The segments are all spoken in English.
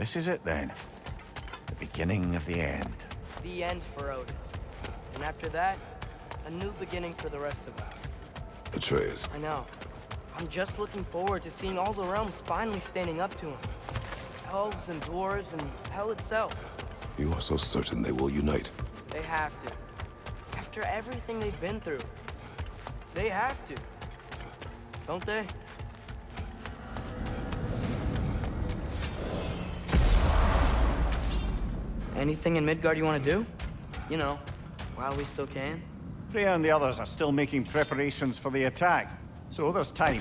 This is it then. The beginning of the end. The end for Odin. And after that, a new beginning for the rest of us. Atreus. I know. I'm just looking forward to seeing all the realms finally standing up to him. Elves and dwarves and hell itself. You are so certain they will unite? They have to. After everything they've been through. They have to. Don't they? Anything in Midgard you want to do? You know, while we still can. Freya and the others are still making preparations for the attack, so there's time.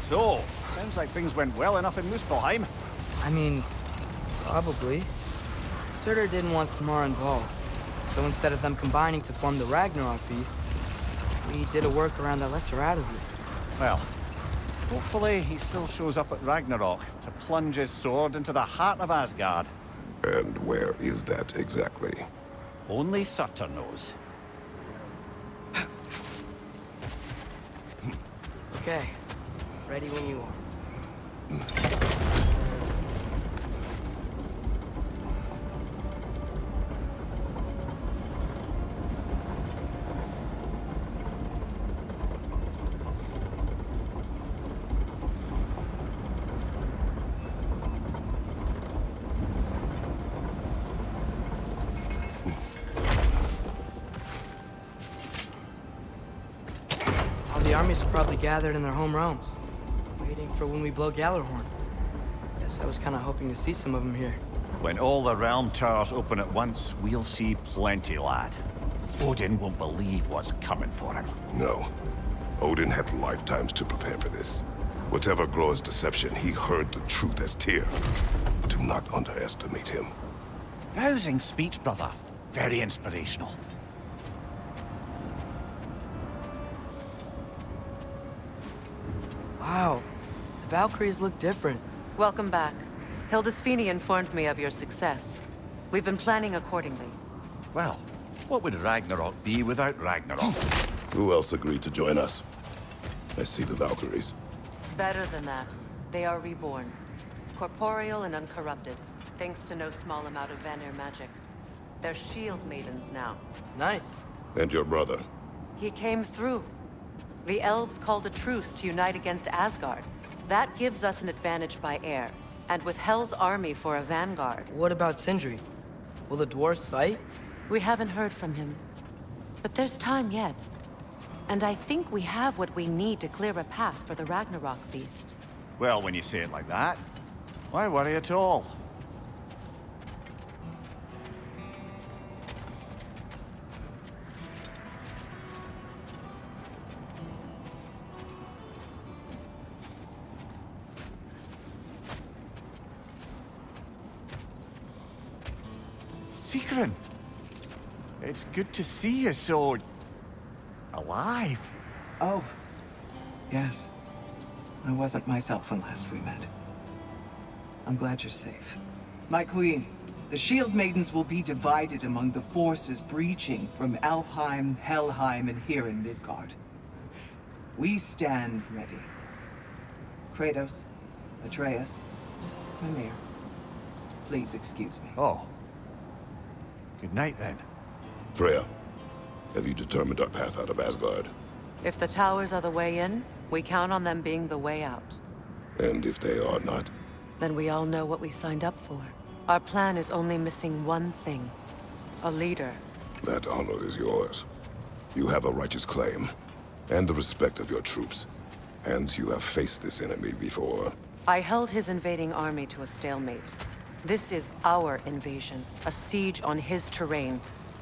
So, sounds like things went well enough in Muspelheim. I mean, probably. Surtur didn't want Samara involved. So instead of them combining to form the Ragnarok beast, we did a workaround that left her out of it. Well, hopefully he still shows up at Ragnarok to plunge his sword into the heart of Asgard. And where is that exactly? Only Surtur knows. Okay. Ready when you are. All the armies are probably gathered in their home realms. Waiting for when we blow Gjallarhorn. Guess I was kind of hoping to see some of them here. When all the realm towers open at once, we'll see plenty, lad. Odin won't believe what's coming for him. No. Odin had lifetimes to prepare for this. Whatever Groa's deception, he heard the truth as Tyr. Do not underestimate him. Rousing speech, brother. Very inspirational. Wow. The Valkyries look different. Welcome back. Hildisvini informed me of your success. We've been planning accordingly. Well, what would Ragnarok be without Ragnarok? Who else agreed to join us? I see the Valkyries. Better than that. They are reborn. Corporeal and uncorrupted, thanks to no small amount of Vanir magic. They're shield maidens now. Nice. And your brother? He came through. The elves called a truce to unite against Asgard. That gives us an advantage by air, and with Hell's army for a vanguard. What about Sindri? Will the dwarves fight? We haven't heard from him. But there's time yet. And I think we have what we need to clear a path for the Ragnarok beast. Well, when you say it like that, why worry at all? Sigrun, it's good to see you so... alive. Oh, yes. I wasn't myself when last we met. I'm glad you're safe. My queen, the Shield Maidens will be divided among the forces breaching from Alfheim, Helheim, and here in Midgard. We stand ready. Kratos, Atreus, Mimir, please excuse me. Oh. Good night, then. Freya, have you determined our path out of Asgard? If the towers are the way in, we count on them being the way out. And if they are not? Then we all know what we signed up for. Our plan is only missing one thing. A leader. That honor is yours. You have a righteous claim, and the respect of your troops. And you have faced this enemy before. I held his invading army to a stalemate. This is our invasion, a siege on his terrain.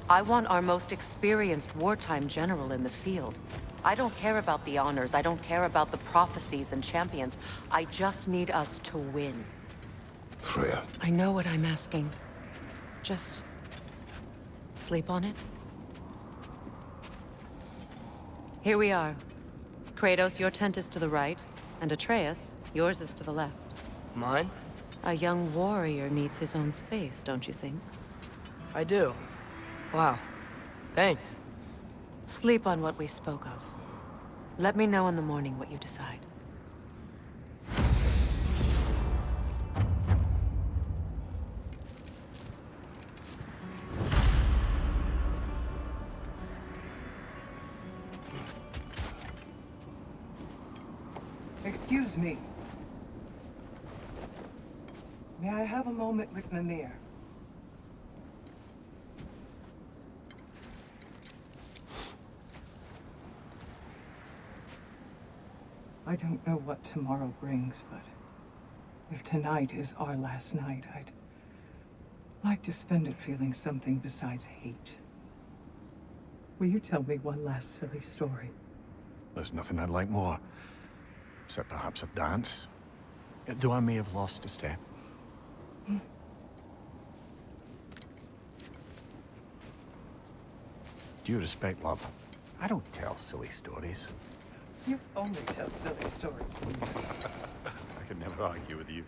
I want our most experienced wartime general in the field. I don't care about the honors, I don't care about the prophecies and champions. I just need us to win. Freya. I know what I'm asking. Just... sleep on it. Here we are. Kratos, your tent is to the right, and Atreus, yours is to the left. Mine? A young warrior needs his own space, don't you think? I do. Wow. Thanks. Sleep on what we spoke of. Let me know in the morning what you decide. Excuse me. May I have a moment with Mimir? I don't know what tomorrow brings, but if tonight is our last night, I'd like to spend it feeling something besides hate. Will you tell me one last silly story? There's nothing I'd like more. Except perhaps a dance. Though I may have lost a step. Due respect, love. I don't tell silly stories. You only tell silly stories. I can never argue with you.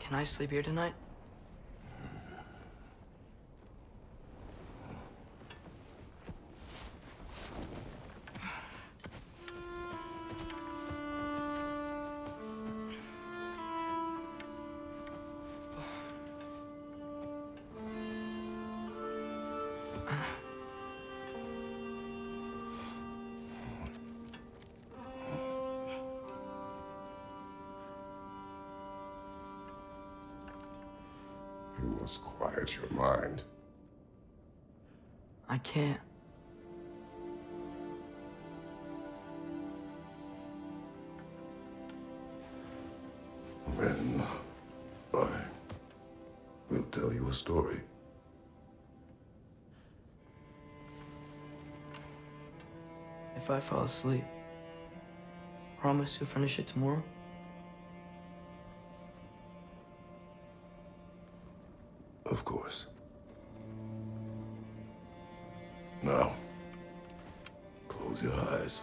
Can I sleep here tonight? You must quiet your mind. I can't. Then I will tell you a story. If I fall asleep, promise you'll finish it tomorrow? Of course. Now, close your eyes.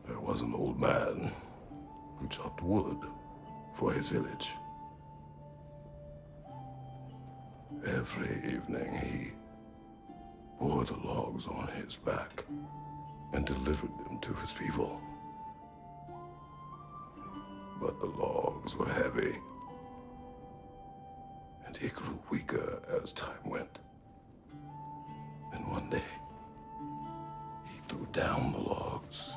There was an old man who chopped wood for his village. Every evening he bore the logs on his back and delivered them to his people. But the logs were heavy, and he grew weaker as time went. And one day, he threw down the logs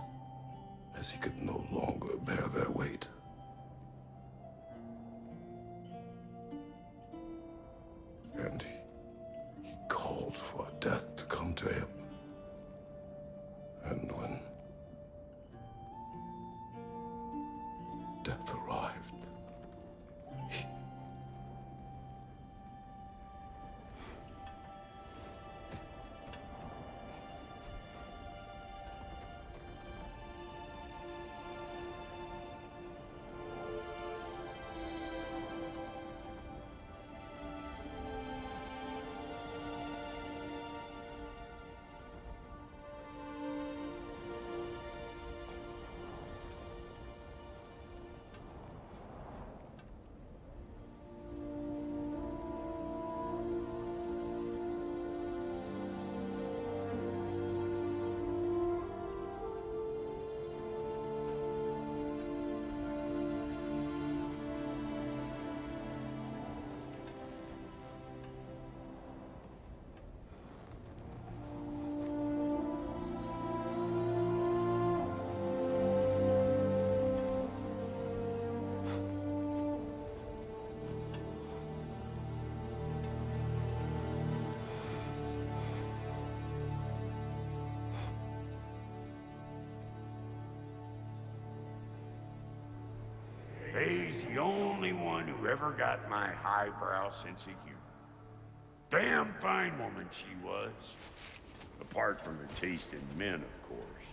as he could no longer bear their weight. And he called for death to come to him. And when death arrived, Faye's the only one who ever got my highbrow sense of humor. Damn fine woman she was. Apart from her taste in men, of course.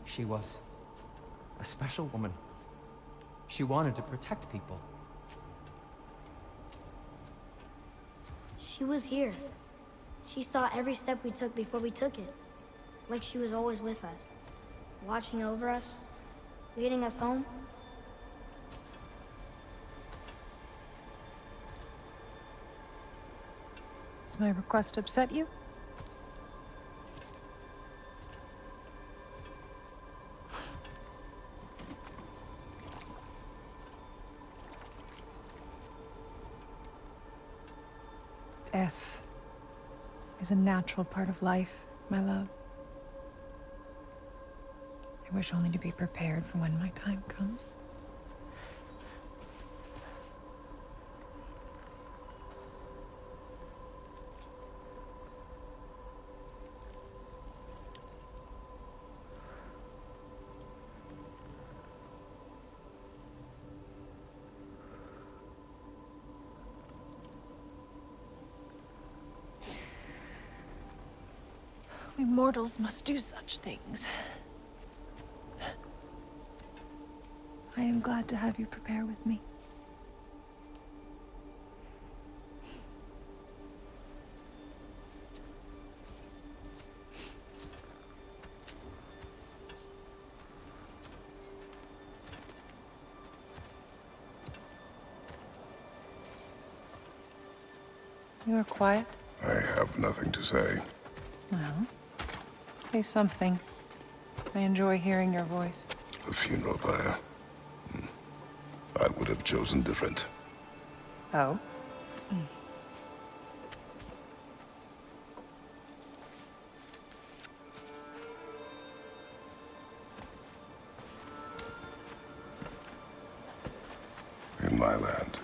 She was a special woman. She wanted to protect people. She was here. She saw every step we took before we took it. Like she was always with us. Watching over us. Leading us home. Does my request upset you? Death is a natural part of life, my love. I wish only to be prepared for when my time comes. We mortals must do such things. I am glad to have you prepare with me. You are quiet? I have nothing to say. Well, say something. I enjoy hearing your voice. The funeral pyre. I would have chosen different. Oh? In my land,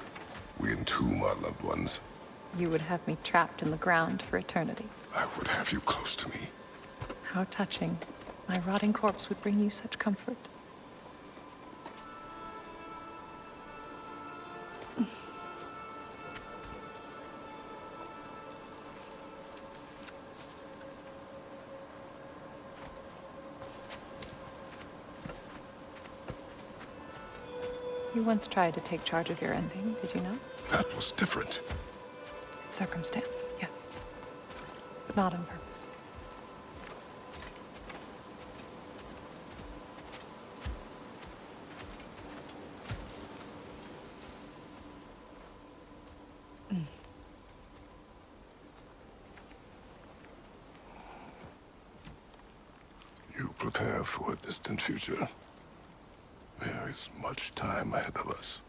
we entomb our loved ones. You would have me trapped in the ground for eternity. I would have you close to me. How touching. My rotting corpse would bring you such comfort. You once tried to take charge of your ending, did you know? That was different. Circumstance, yes. But not on purpose. You prepare for a distant future. There is much time ahead of us.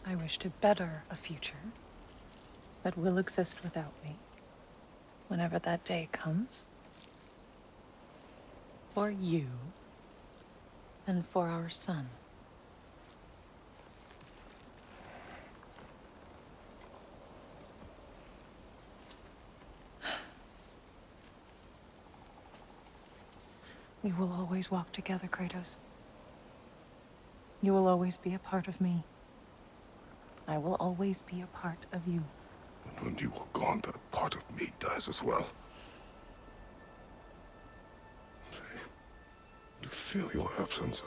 I wish to better a future that will exist without me, whenever that day comes. For you, and for our son. We will always walk together, Kratos. You will always be a part of me. I will always be a part of you. And when you are gone, that part of me dies as well. To feel your absence.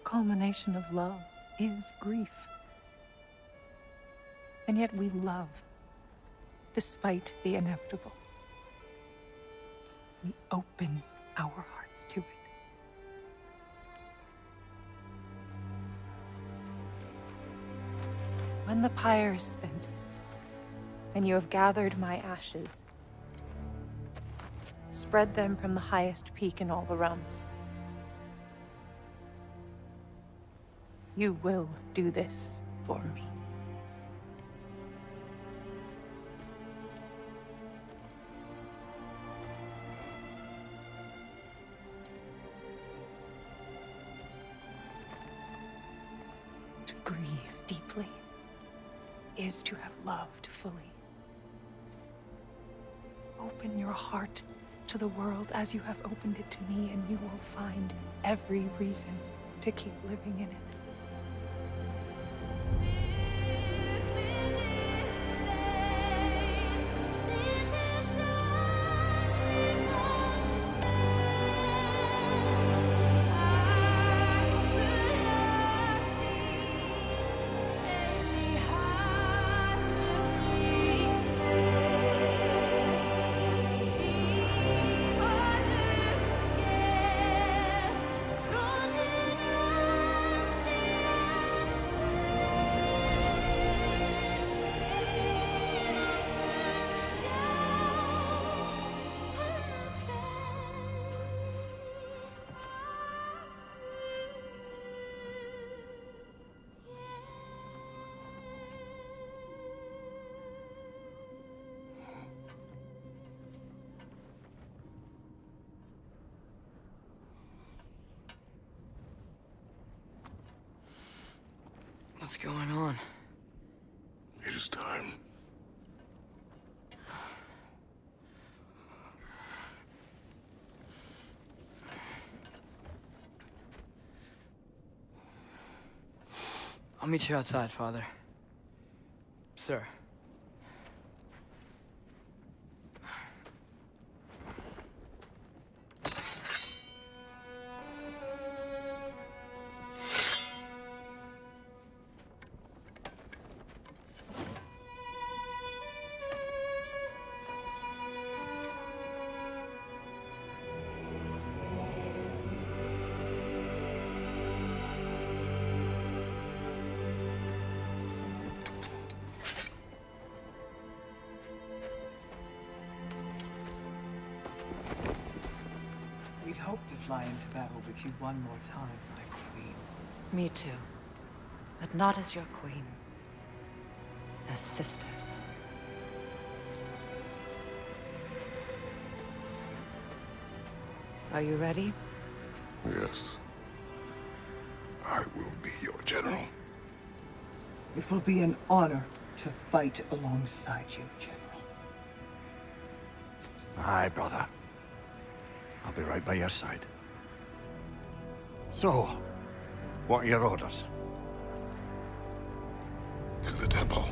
Culmination of love is grief. And yet we love, despite the inevitable. We open our hearts to it. When the pyre is spent, and you have gathered my ashes, spread them from the highest peak in all the realms. You will do this for me. To grieve deeply is to have loved fully. Open your heart to the world as you have opened it to me, and you will find every reason to keep living in it. What's going on? It is time. I'll meet you outside, Father. Sir. We'd hoped to fly into battle with you one more time, my queen. Me too. But not as your queen. As sisters. Are you ready? Yes. I will be your general. It will be an honor to fight alongside you, General. Aye, brother. I'll be right by your side. So, what are your orders? To the temple.